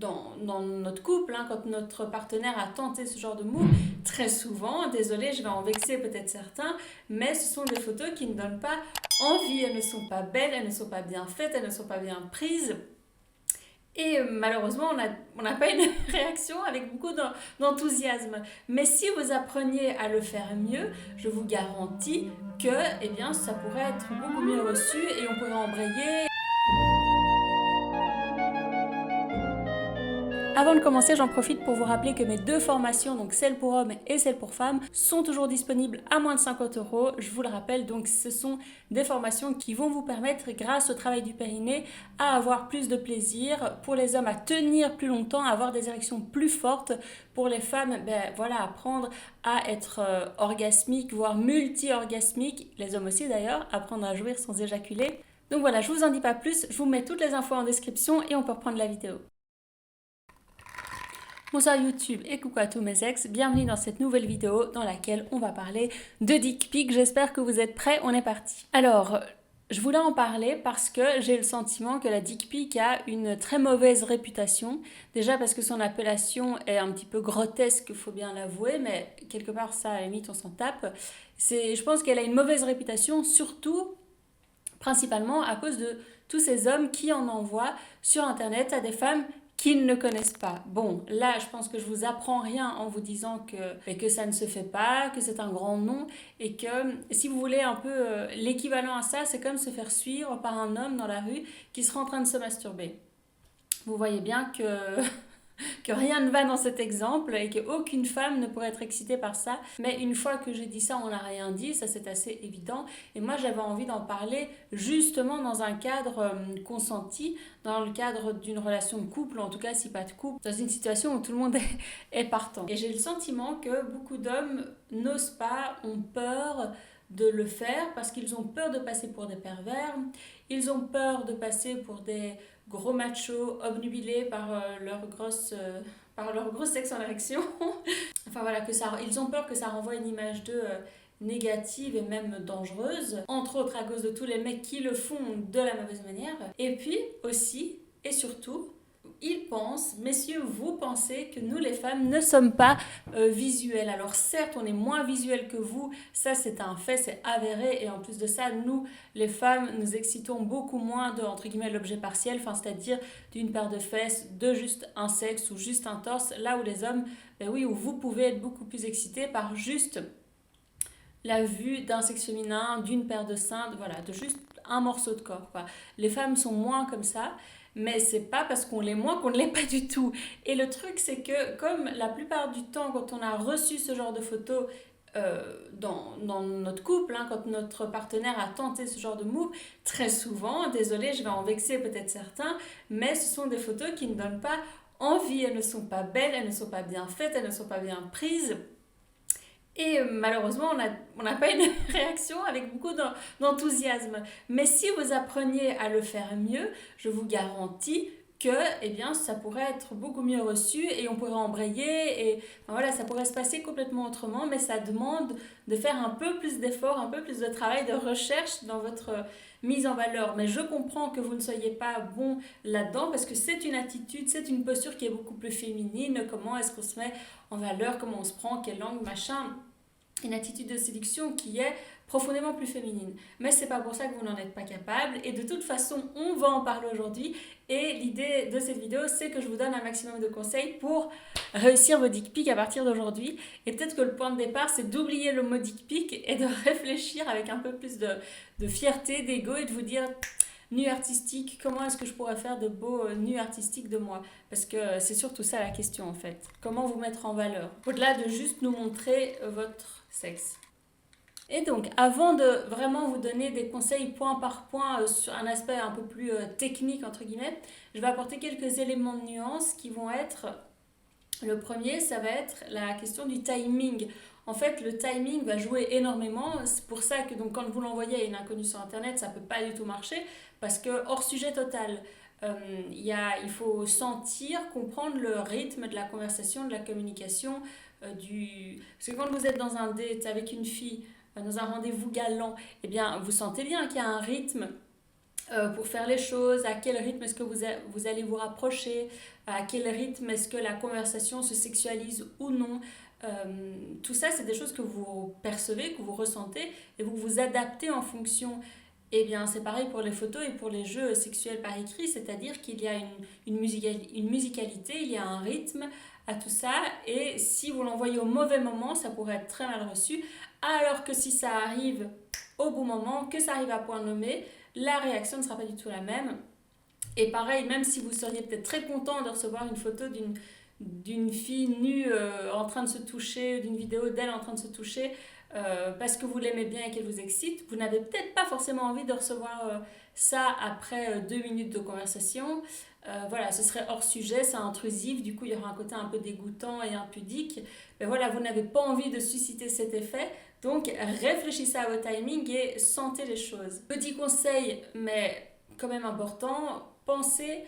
dans notre couple, hein, quand notre partenaire a tenté ce genre de move, très souvent, désolé, je vais en vexer peut-être certains, mais ce sont des photos qui ne donnent pas envie, elles ne sont pas belles, elles ne sont pas bien faites, elles ne sont pas bien prises. Et malheureusement, on n'a pas une réaction avec beaucoup d'enthousiasme. Mais si vous appreniez à le faire mieux, je vous garantis que eh bien, ça pourrait être beaucoup mieux reçu et on pourrait embrayer. Avant de commencer, j'en profite pour vous rappeler que mes deux formations, donc celle pour hommes et celle pour femmes, sont toujours disponibles à moins de 50 €. Je vous le rappelle, donc ce sont des formations qui vont vous permettre, grâce au travail du périnée, à avoir plus de plaisir, pour les hommes à tenir plus longtemps, à avoir des érections plus fortes, pour les femmes, voilà, apprendre à être orgasmique, voire multi-orgasmique, les hommes aussi d'ailleurs, apprendre à jouir sans éjaculer. Donc voilà, je vous en dis pas plus, je vous mets toutes les infos en description et on peut reprendre la vidéo. Bonsoir YouTube et coucou à tous mes ex, bienvenue dans cette nouvelle vidéo dans laquelle on va parler de dick pic. J'espère que vous êtes prêts, on est parti. Alors, je voulais en parler parce que j'ai le sentiment que la dick pic a une très mauvaise réputation. Déjà parce que son appellation est un petit peu grotesque, il faut bien l'avouer, mais quelque part ça, à la limite, on s'en tape. Je pense qu'elle a une mauvaise réputation, surtout, principalement à cause de tous ces hommes qui en envoient sur Internet à des femmes qu'ils ne connaissent pas. Bon, là, je pense que je vous apprends rien en vous disant que ça ne se fait pas, que c'est un grand nom, et que si vous voulez un peu l'équivalent à ça, c'est comme se faire suivre par un homme dans la rue qui sera en train de se masturber. Vous voyez bien que rien ne va dans cet exemple et qu'aucune femme ne pourrait être excitée par ça. Mais une fois que j'ai dit ça, on n'a rien dit, ça c'est assez évident. Et moi j'avais envie d'en parler justement dans un cadre consenti, dans le cadre d'une relation de couple, en tout cas si pas de couple, dans une situation où tout le monde est partant. Et j'ai le sentiment que beaucoup d'hommes n'osent pas, ont peur de le faire parce qu'ils ont peur de passer pour des pervers, ils ont peur de passer pour des gros machos obnubilés par leur gros sexe en érection. Enfin voilà, ils ont peur que ça renvoie une image d'eux négative et même dangereuse, entre autres à cause de tous les mecs qui le font de la mauvaise manière. Et puis aussi et surtout, ils pensent, messieurs, vous pensez que nous les femmes ne sommes pas visuelles. Alors certes, on est moins visuels que vous, ça c'est un fait, c'est avéré, et en plus de ça, nous les femmes, nous excitons beaucoup moins de, entre guillemets, l'objet partiel, enfin c'est-à-dire d'une paire de fesses, de juste un sexe ou juste un torse, là où les hommes, oui, où vous pouvez être beaucoup plus excités par juste la vue d'un sexe féminin, d'une paire de seins, voilà, de juste un morceau de corps, quoi. Les femmes sont moins comme ça, mais c'est pas parce qu'on l'est moins qu'on ne l'est pas du tout. Et le truc, c'est que comme la plupart du temps, quand on a reçu ce genre de photos dans notre couple, hein, quand notre partenaire a tenté ce genre de move, très souvent, désolé, je vais en vexer peut-être certains, mais ce sont des photos qui ne donnent pas envie, elles ne sont pas belles, elles ne sont pas bien faites, elles ne sont pas bien prises. Et malheureusement, on n'a pas une réaction avec beaucoup d'enthousiasme. Mais si vous appreniez à le faire mieux, je vous garantis que eh bien, ça pourrait être beaucoup mieux reçu et on pourrait embrayer et enfin, voilà, ça pourrait se passer complètement autrement, mais ça demande de faire un peu plus d'efforts, un peu plus de travail, de recherche dans votre mise en valeur. Mais je comprends que vous ne soyez pas bon là-dedans parce que c'est une attitude, c'est une posture qui est beaucoup plus féminine. Comment est-ce qu'on se met en valeur, comment on se prend, quelle langue, machin. Une attitude de séduction qui est profondément plus féminine. Mais c'est pas pour ça que vous n'en êtes pas capable. Et de toute façon, on va en parler aujourd'hui. Et l'idée de cette vidéo, c'est que je vous donne un maximum de conseils pour réussir vos dick pics à partir d'aujourd'hui. Et peut-être que le point de départ, c'est d'oublier le mot dick pic et de réfléchir avec un peu plus de fierté, d'ego et de vous dire nu artistique, comment est-ce que je pourrais faire de beaux nus artistiques de moi? Parce que c'est surtout ça la question en fait. Comment vous mettre en valeur? Au-delà de juste nous montrer votre sexe. Et donc, avant de vraiment vous donner des conseils point par point sur un aspect un peu plus technique, entre guillemets, je vais apporter quelques éléments de nuance qui vont être... Le premier, ça va être la question du timing. En fait, le timing va jouer énormément. C'est pour ça que donc, quand vous l'envoyez à une inconnue sur Internet, ça ne peut pas du tout marcher parce que hors sujet total. Il faut sentir, comprendre le rythme de la conversation, de la communication. Parce que quand vous êtes dans un date avec une fille, dans un rendez-vous galant, eh bien, vous sentez bien qu'il y a un rythme pour faire les choses, à quel rythme est-ce que vous allez vous rapprocher, à quel rythme est-ce que la conversation se sexualise ou non. Tout ça, c'est des choses que vous percevez, que vous ressentez et vous vous adaptez en fonction. Eh bien, c'est pareil pour les photos et pour les jeux sexuels par écrit, c'est-à-dire qu'il y a une musicalité, il y a un rythme à tout ça, et si vous l'envoyez au mauvais moment, ça pourrait être très mal reçu, alors que si ça arrive au bon moment, que ça arrive à point nommé, la réaction ne sera pas du tout la même. Et pareil, même si vous seriez peut-être très content de recevoir une photo d'une fille nue en train de se toucher, d'une vidéo d'elle en train de se toucher, parce que vous l'aimez bien et qu'elle vous excite, vous n'avez peut-être pas forcément envie de recevoir ça après 2 minutes de conversation. Voilà, ce serait hors sujet, c'est intrusif, du coup il y aura un côté un peu dégoûtant et impudique. Mais voilà, vous n'avez pas envie de susciter cet effet, donc réfléchissez à votre timing et sentez les choses. Petit conseil, mais quand même important, pensez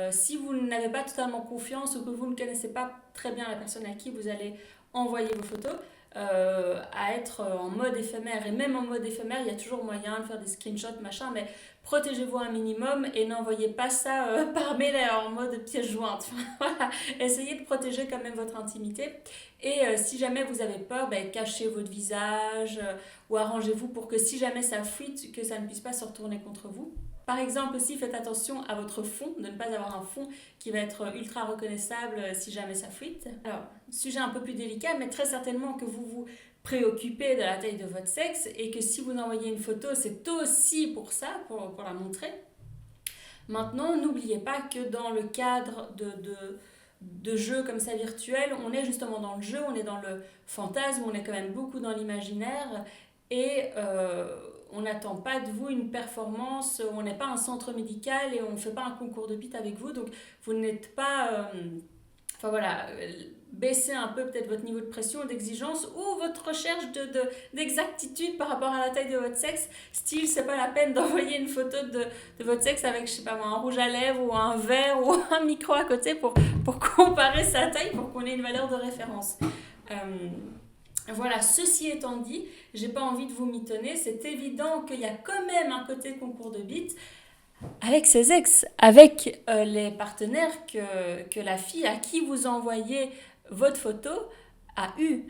si vous n'avez pas totalement confiance ou que vous ne connaissez pas très bien la personne à qui vous allez envoyer vos photos, à être en mode éphémère. Et même en mode éphémère, il y a toujours moyen de faire des screenshots, machin, mais protégez-vous un minimum et n'envoyez pas ça par mail en mode pièce jointe. Voilà. Essayez de protéger quand même votre intimité. Et si jamais vous avez peur, cachez votre visage ou arrangez-vous pour que si jamais ça fuite, que ça ne puisse pas se retourner contre vous. Par exemple aussi, faites attention à votre fond, de ne pas avoir un fond qui va être ultra reconnaissable si jamais ça fuite. Alors, sujet un peu plus délicat, mais très certainement que vous vous préoccupez de la taille de votre sexe et que si vous envoyez une photo, c'est aussi pour ça, pour la montrer. Maintenant, n'oubliez pas que dans le cadre de jeux comme ça virtuels, on est justement dans le jeu, on est dans le fantasme, on est quand même beaucoup dans l'imaginaire et on n'attend pas de vous une performance, on n'est pas un centre médical et on ne fait pas un concours de bite avec vous, donc vous n'êtes pas... Enfin voilà, baissez un peu peut-être votre niveau de pression, d'exigence ou votre recherche d'exactitude par rapport à la taille de votre sexe. Style, c'est pas la peine d'envoyer une photo de votre sexe avec, je sais pas moi, un rouge à lèvres ou un verre ou un micro à côté pour comparer sa taille, pour qu'on ait une valeur de référence. Voilà, ceci étant dit, j'ai pas envie de vous mitonner, c'est évident qu'il y a quand même un côté concours de bite avec ses ex, avec les partenaires que la fille à qui vous envoyez votre photo a eu.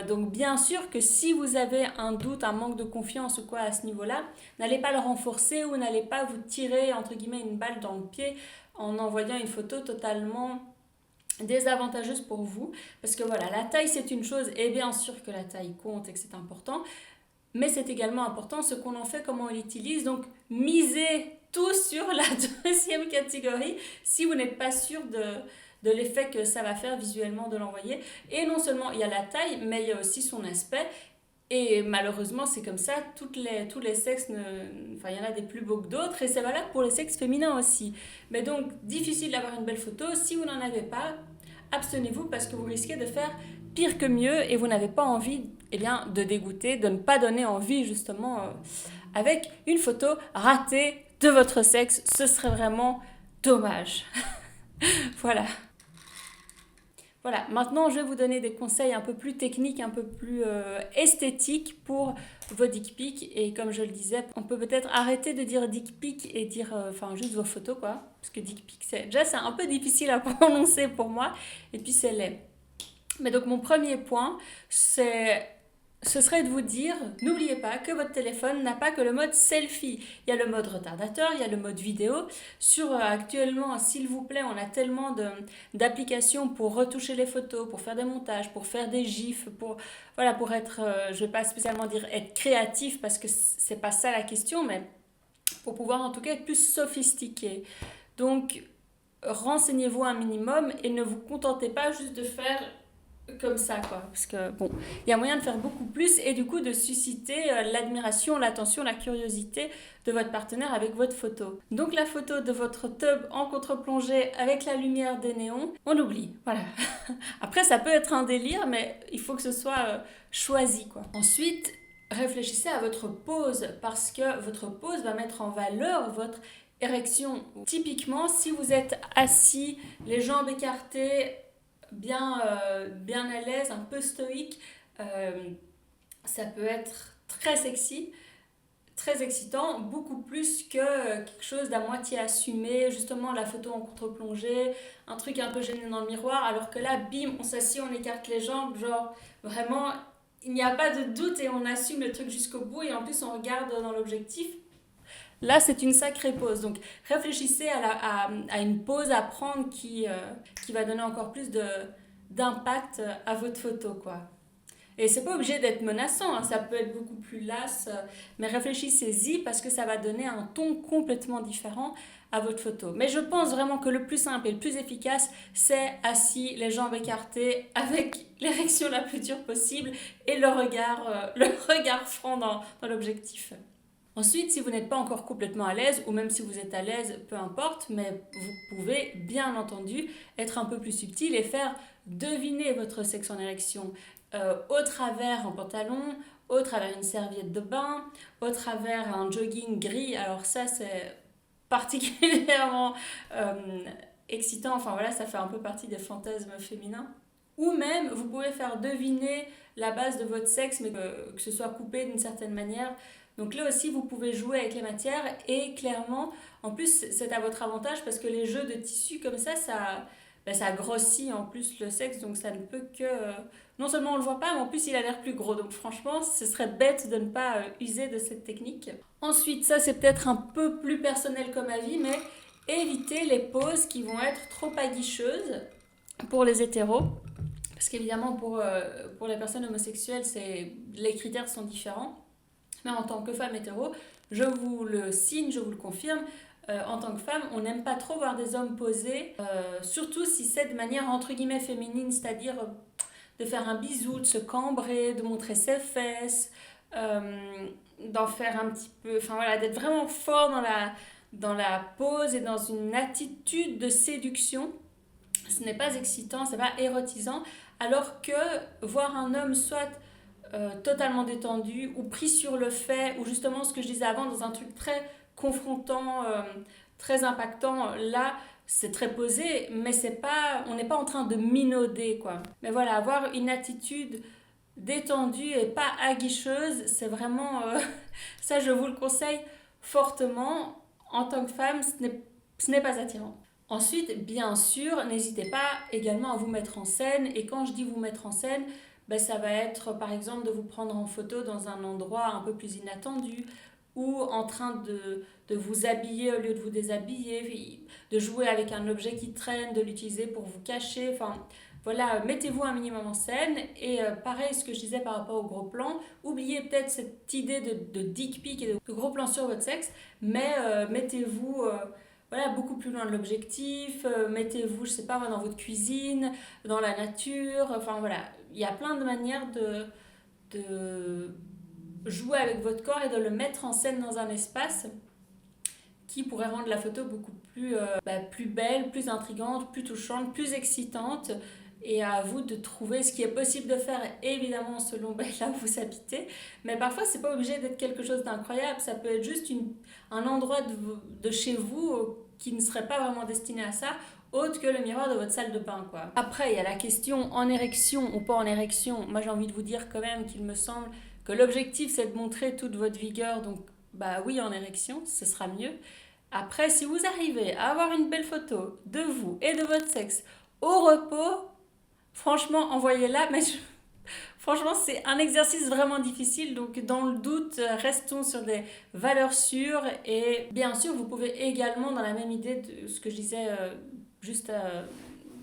Donc bien sûr que si vous avez un doute, un manque de confiance ou quoi à ce niveau-là, n'allez pas le renforcer ou n'allez pas vous tirer entre guillemets une balle dans le pied en envoyant une photo totalement désavantageuse pour vous, parce que voilà, la taille c'est une chose, et bien sûr que la taille compte et que c'est important, mais c'est également important ce qu'on en fait, comment on l'utilise, donc misez tout sur la deuxième catégorie si vous n'êtes pas sûr de l'effet que ça va faire visuellement de l'envoyer. Et non seulement il y a la taille, mais il y a aussi son aspect. Et malheureusement, c'est comme ça, tous les sexes, enfin, il y en a des plus beaux que d'autres, et c'est valable pour les sexes féminins aussi. Mais donc, difficile d'avoir une belle photo. Si vous n'en avez pas, abstenez-vous parce que vous risquez de faire pire que mieux et vous n'avez pas envie de dégoûter, de ne pas donner envie justement avec une photo ratée de votre sexe. Ce serait vraiment dommage. Voilà. Voilà, maintenant je vais vous donner des conseils un peu plus techniques, un peu plus esthétiques pour vos dick pics. Et comme je le disais, on peut peut-être arrêter de dire dick pic et dire juste vos photos quoi. Parce que dick pic, c'est un peu difficile à prononcer pour moi. Et puis c'est laid. Mais donc mon premier point, ce serait de vous dire, n'oubliez pas que votre téléphone n'a pas que le mode selfie. Il y a le mode retardateur, il y a le mode vidéo. Actuellement, s'il vous plaît, on a tellement d'applications pour retoucher les photos, pour faire des montages, pour faire des gifs, pour être, je vais pas spécialement dire être créatif parce que c'est pas ça la question, mais pour pouvoir en tout cas être plus sophistiqué. Donc, renseignez-vous un minimum et ne vous contentez pas juste de faire comme ça quoi, parce que bon, il y a moyen de faire beaucoup plus et du coup de susciter l'admiration, l'attention, la curiosité de votre partenaire avec votre photo. Donc la photo de votre tub en contre-plongée avec la lumière des néons, on l'oublie, voilà. Après ça peut être un délire, mais il faut que ce soit choisi quoi. Ensuite, réfléchissez à votre pose parce que votre pose va mettre en valeur votre érection. Typiquement, si vous êtes assis, les jambes écartées, bien à l'aise, un peu stoïque, ça peut être très sexy. très excitant, beaucoup plus que quelque chose d'à moitié assumé, justement la photo en contre-plongée, un truc un peu gêné dans le miroir, alors que là, bim, on s'assied, on écarte les jambes, genre vraiment, il n'y a pas de doute et on assume le truc jusqu'au bout et en plus on regarde dans l'objectif. Là, c'est une sacrée pause. Donc, réfléchissez à une pause à prendre qui va donner encore plus d'impact à votre photo, quoi. Et c'est pas obligé d'être menaçant, hein, ça peut être beaucoup plus las, mais réfléchissez-y parce que ça va donner un ton complètement différent à votre photo. Mais je pense vraiment que le plus simple et le plus efficace, c'est assis, les jambes écartées, avec l'érection la plus dure possible et le regard franc dans l'objectif. Ensuite, si vous n'êtes pas encore complètement à l'aise, ou même si vous êtes à l'aise, peu importe, mais vous pouvez bien entendu être un peu plus subtil et faire deviner votre sexe en érection au travers un pantalon, au travers une serviette de bain, au travers un jogging gris. Alors ça, c'est particulièrement excitant. Enfin voilà, ça fait un peu partie des fantasmes féminins. Ou même, vous pouvez faire deviner la base de votre sexe, mais que ce soit coupé d'une certaine manière. Donc là aussi, vous pouvez jouer avec les matières et clairement, en plus, c'est à votre avantage parce que les jeux de tissu comme ça grossit en plus le sexe, donc ça ne peut que... non seulement on ne le voit pas, mais en plus il a l'air plus gros. Donc franchement, ce serait bête de ne pas user de cette technique. Ensuite, ça c'est peut-être un peu plus personnel comme avis, mais évitez les poses qui vont être trop aguicheuses pour les hétéros. Parce qu'évidemment, pour les personnes homosexuelles, les critères sont différents. Mais en tant que femme hétéro, je vous le signe, je vous le confirme, en tant que femme, on n'aime pas trop voir des hommes posés, surtout si c'est de manière entre guillemets féminine, c'est-à-dire de faire un bisou, de se cambrer, de montrer ses fesses, d'en faire un petit peu, enfin voilà, d'être vraiment fort dans la pose et dans une attitude de séduction. Ce n'est pas excitant, c'est pas érotisant, alors que voir un homme soit totalement détendu ou pris sur le fait, ou justement ce que je disais avant, dans un truc très confrontant, très impactant, là c'est très posé, mais on n'est pas en train de minauder, quoi. Mais voilà, avoir une attitude détendue et pas aguicheuse, c'est vraiment ça je vous le conseille fortement. En tant que femme, ce n'est pas attirant. Ensuite, bien sûr, n'hésitez pas également à vous mettre en scène. Et quand je dis vous mettre en scène, ben, ça va être par exemple de vous prendre en photo dans un endroit un peu plus inattendu ou en train de vous habiller au lieu de vous déshabiller, de jouer avec un objet qui traîne, de l'utiliser pour vous cacher. Enfin, voilà, mettez-vous un minimum en scène. Et pareil, ce que je disais par rapport au gros plan, oubliez peut-être cette idée de dick pic et de gros plan sur votre sexe, mais mettez-vous... voilà, beaucoup plus loin de l'objectif, mettez-vous, je sais pas, dans votre cuisine, dans la nature, enfin voilà, il y a plein de manières de jouer avec votre corps et de le mettre en scène dans un espace qui pourrait rendre la photo beaucoup plus belle, plus intrigante, plus touchante, plus excitante. Et à vous de trouver ce qui est possible de faire, évidemment selon là où vous habitez. Mais parfois, c'est pas obligé d'être quelque chose d'incroyable. Ça peut être juste un endroit de chez vous qui ne serait pas vraiment destiné à ça, autre que le miroir de votre salle de bain, quoi. Après, il y a la question en érection ou pas en érection. Moi, j'ai envie de vous dire quand même qu'il me semble que l'objectif, c'est de montrer toute votre vigueur. Donc, bah oui, en érection, ce sera mieux. Après, si vous arrivez à avoir une belle photo de vous et de votre sexe au repos, franchement, envoyez-la. Mais franchement, c'est un exercice vraiment difficile. Donc, dans le doute, restons sur des valeurs sûres. Et bien sûr, vous pouvez également, dans la même idée de ce que je disais juste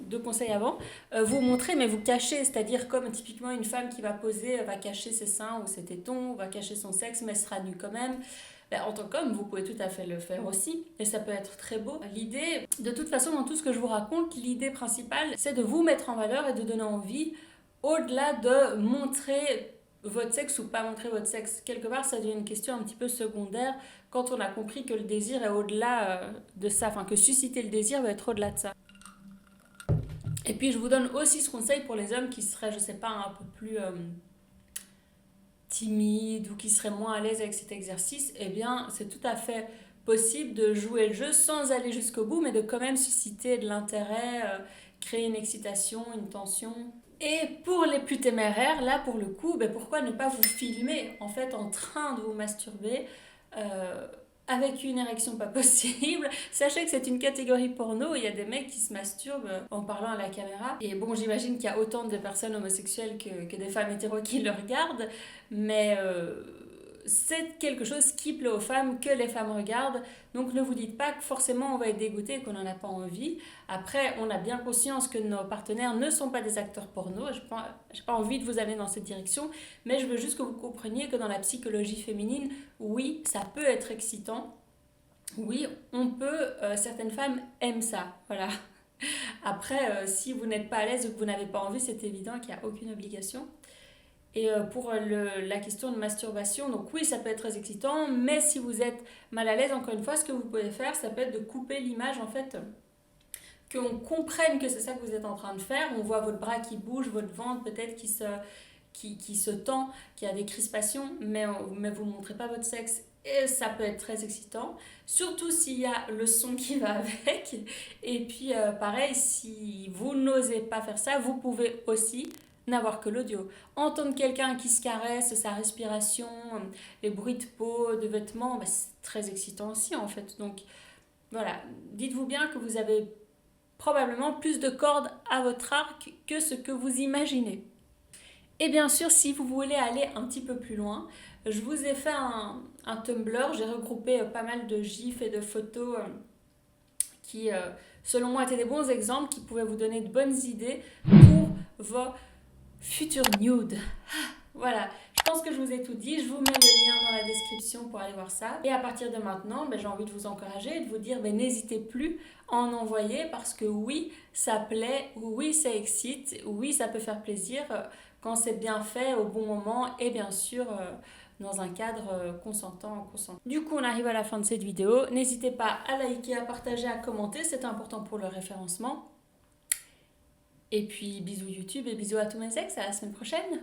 deux conseils avant, vous montrer, mais vous cacher. C'est-à-dire comme typiquement une femme qui va poser, va cacher ses seins ou ses tétons, va cacher son sexe, mais elle sera nue quand même. En tant qu'homme, vous pouvez tout à fait le faire aussi, et ça peut être très beau. L'idée, de toute façon, dans tout ce que je vous raconte, l'idée principale, c'est de vous mettre en valeur et de donner envie, au-delà de montrer votre sexe ou pas montrer votre sexe. Quelque part, ça devient une question un petit peu secondaire quand on a compris que le désir est au-delà de ça, enfin que susciter le désir va être au-delà de ça. Et puis, je vous donne aussi ce conseil pour les hommes qui seraient, je sais pas, un peu plus... timide ou qui serait moins à l'aise avec cet exercice, eh bien c'est tout à fait possible de jouer le jeu sans aller jusqu'au bout, mais de quand même susciter de l'intérêt, créer une excitation, une tension. Et pour les plus téméraires, là pour le coup, pourquoi ne pas vous filmer en fait en train de vous masturber avec une érection pas possible. Sachez que c'est une catégorie porno, il y a des mecs qui se masturbent en parlant à la caméra. Et bon, j'imagine qu'il y a autant de personnes homosexuelles que des femmes hétéros qui le regardent, mais c'est quelque chose qui plaît aux femmes, que les femmes regardent. Donc ne vous dites pas que forcément on va être dégoûté, qu'on n'en a pas envie. Après, on a bien conscience que nos partenaires ne sont pas des acteurs porno. Je n'ai pas envie de vous amener dans cette direction, mais je veux juste que vous compreniez que dans la psychologie féminine, oui, ça peut être excitant. Oui, on peut, certaines femmes aiment ça, voilà. Après, si vous n'êtes pas à l'aise ou que vous n'avez pas envie, c'est évident qu'il n'y a aucune obligation. Et pour la question de masturbation, donc oui, ça peut être très excitant, mais si vous êtes mal à l'aise, encore une fois, ce que vous pouvez faire, ça peut être de couper l'image, en fait, qu'on comprenne que c'est ça que vous êtes en train de faire. On voit votre bras qui bouge, votre ventre peut-être qui se tend, qui a des crispations, mais vous ne montrez pas votre sexe. Et ça peut être très excitant, surtout s'il y a le son qui va avec. Et puis pareil, si vous n'osez pas faire ça, vous pouvez aussi n'avoir que l'audio. Entendre quelqu'un qui se caresse, sa respiration, les bruits de peau, de vêtements, c'est très excitant aussi en fait. Donc voilà, dites-vous bien que vous avez probablement plus de cordes à votre arc que ce que vous imaginez. Et bien sûr, si vous voulez aller un petit peu plus loin, je vous ai fait un Tumblr, j'ai regroupé pas mal de gifs et de photos qui, selon moi, étaient des bons exemples qui pouvaient vous donner de bonnes idées pour vos futurs nudes. Voilà, je pense que je vous ai tout dit, je vous mets le lien dans la description pour aller voir ça. Et à partir de maintenant, j'ai envie de vous encourager et de vous dire, n'hésitez plus à en envoyer parce que oui, ça plaît, oui, ça excite, oui, ça peut faire plaisir quand c'est bien fait, au bon moment et bien sûr dans un cadre consentant. Du coup, on arrive à la fin de cette vidéo. N'hésitez pas à liker, à partager, à commenter, c'est important pour le référencement. Et puis bisous YouTube et bisous à tous mes ex, à la semaine prochaine.